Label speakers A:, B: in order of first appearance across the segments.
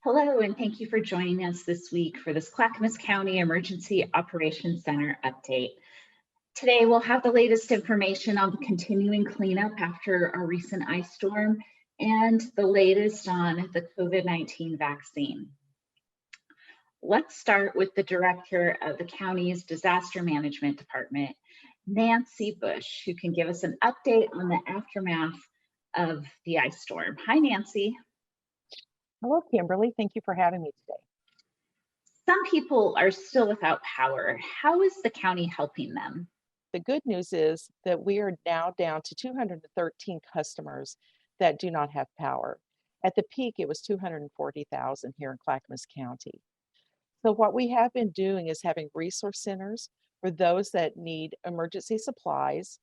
A: Hello, and thank you for joining us this week for this Clackamas County Emergency Operations Center update. Today, we'll have the latest information on the continuing cleanup after our recent ice storm and the latest on the COVID-19 vaccine. Let's start with the director of the county's disaster management department, Nancy Bush, who can give us an update on the aftermath of the ice storm. Hi, Nancy.
B: Hello, Kimberly. Thank you for having me today.
A: Some people are still without power. How is the county helping them?
B: The good news is that we are now down to 213 customers that do not have power. At the peak, it was 240,000 here in Clackamas County. So what we have been doing is having resource centers for those that need emergency supplies.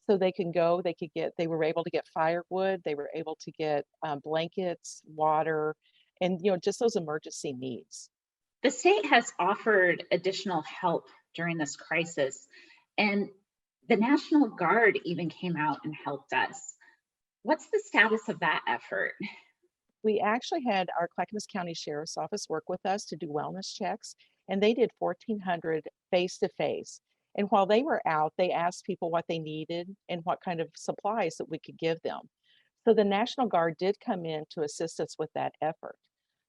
B: So they were able to get firewood, they were able to get blankets, water, and just those emergency needs.
A: The state has offered additional help during this crisis, and the National Guard even came out and helped us. What's the status of that effort?
B: We actually had our Clackamas County Sheriff's Office work with us to do wellness checks, and they did 1,400 face-to-face. And while they were out, they asked people what they needed and what kind of supplies that we could give them. So the National Guard did come in to assist us with that effort.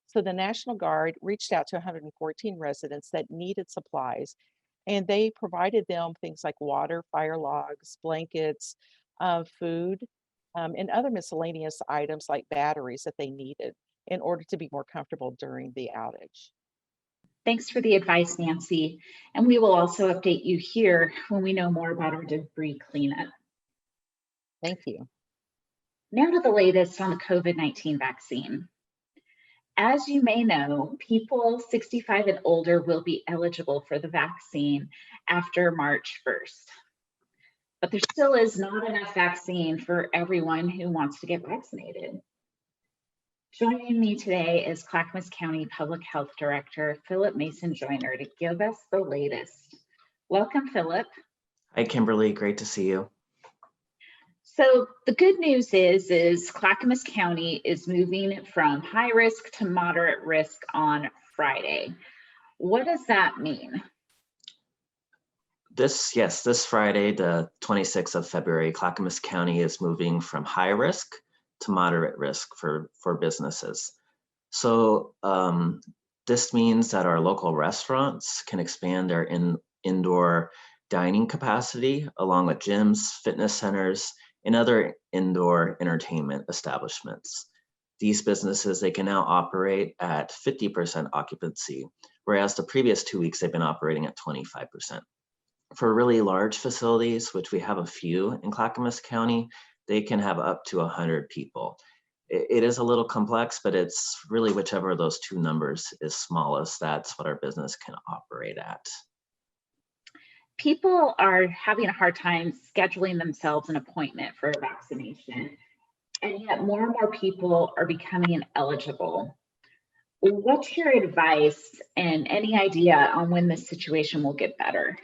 B: So the National Guard reached out to 114 residents that needed supplies, and they provided them things like water, fire logs, blankets, food, and other miscellaneous items like batteries that they needed in order to be more comfortable during the outage.
A: Thanks for the advice, Nancy. And we will also update you here when we know more about our debris cleanup.
B: Thank you.
A: Now to the latest on the COVID-19 vaccine. As you may know, people 65 and older will be eligible for the vaccine after March 1st. But there still is not enough vaccine for everyone who wants to get vaccinated. Joining me today is Clackamas County Public Health Director, Philip Mason Joyner, to give us the latest. Welcome, Philip.
C: Hi, Kimberly. Great to see you.
A: So the good news is Clackamas County is moving from high risk to moderate risk on Friday. What does that mean?
C: This Friday, the 26th of February, Clackamas County is moving from high risk to moderate risk for businesses. So this means that our local restaurants can expand their indoor dining capacity along with gyms, fitness centers, and other indoor entertainment establishments. These businesses, they can now operate at 50% occupancy, whereas the previous 2 weeks they've been operating at 25%. For really large facilities, which we have a few in Clackamas County, they can have up to 100 people. It is a little complex, but it's really whichever of those two numbers is smallest, that's what our business can operate at.
A: People are having a hard time scheduling themselves an appointment for a vaccination, and yet more and more people are becoming eligible. What's your advice and any idea on when this situation will get better?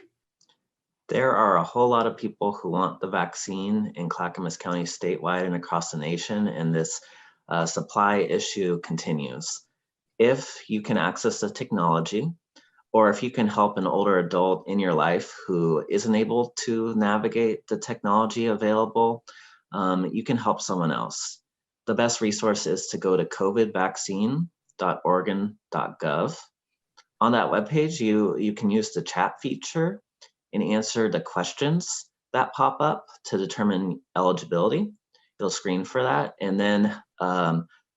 C: There are a whole lot of people who want the vaccine in Clackamas County statewide and across the nation, and this supply issue continues. If you can access the technology, or if you can help an older adult in your life who isn't able to navigate the technology available, you can help someone else. The best resource is to go to covidvaccine.oregon.gov. On that webpage, you can use the chat feature and answer the questions that pop up to determine eligibility. You'll screen for that and then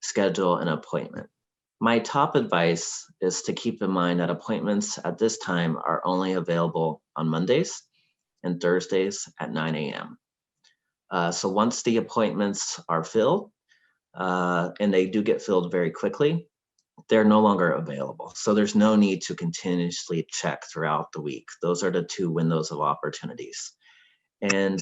C: schedule an appointment. My top advice is to keep in mind that appointments at this time are only available on Mondays and Thursdays at 9 a.m. So once the appointments are filled, and they do get filled very quickly, they're no longer available. So there's no need to continuously check throughout the week. Those are the two windows of opportunities. And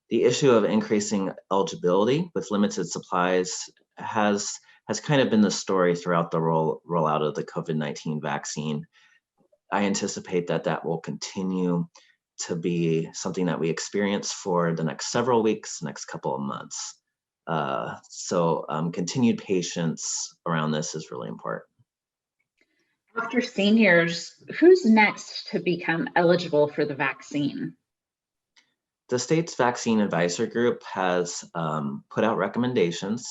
C: the issue of increasing eligibility with limited supplies has kind of been the story throughout the rollout of the COVID-19 vaccine. I anticipate that will continue to be something that we experience for the next several weeks, next couple of months. Continued patience around this is really important.
A: After seniors, who's next to become eligible for the vaccine?
C: The state's vaccine advisory group has put out recommendations.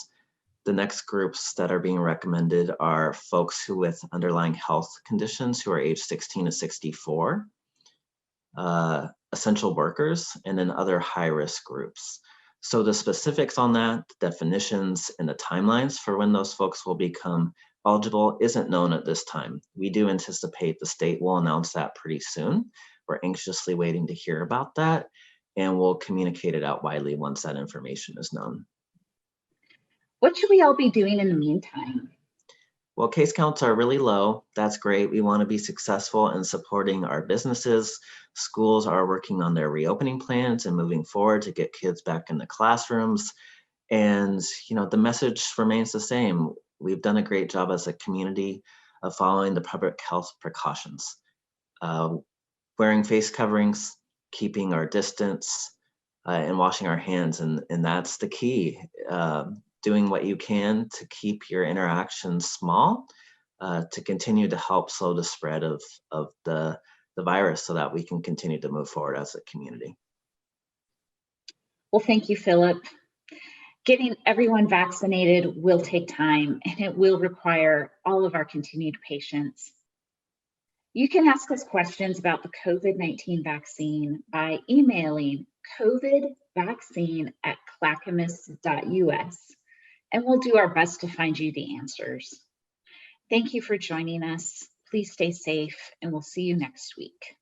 C: The next groups that are being recommended are folks who with underlying health conditions who are age 16 to 64, essential workers, and then other high-risk groups. So the specifics on that, the definitions, and the timelines for when those folks will become eligible isn't known at this time. We do anticipate the state will announce that pretty soon. We're anxiously waiting to hear about that, and we'll communicate it out widely once that information is known.
A: What should we all be doing in the meantime?
C: Well, case counts are really low. That's great. We want to be successful in supporting our businesses. Schools are working on their reopening plans and moving forward to get kids back in the classrooms. And, the message remains the same. We've done a great job as a community of following the public health precautions. Wearing face coverings, keeping our distance, and washing our hands. And that's the key. Doing what you can to keep your interactions small, to continue to help slow the spread of the virus so that we can continue to move forward as a community.
A: Well, thank you, Philip. Getting everyone vaccinated will take time, and it will require all of our continued patience. You can ask us questions about the COVID-19 vaccine by emailing covidvaccine@clackamas.us, and we'll do our best to find you the answers. Thank you for joining us. Please stay safe, and we'll see you next week.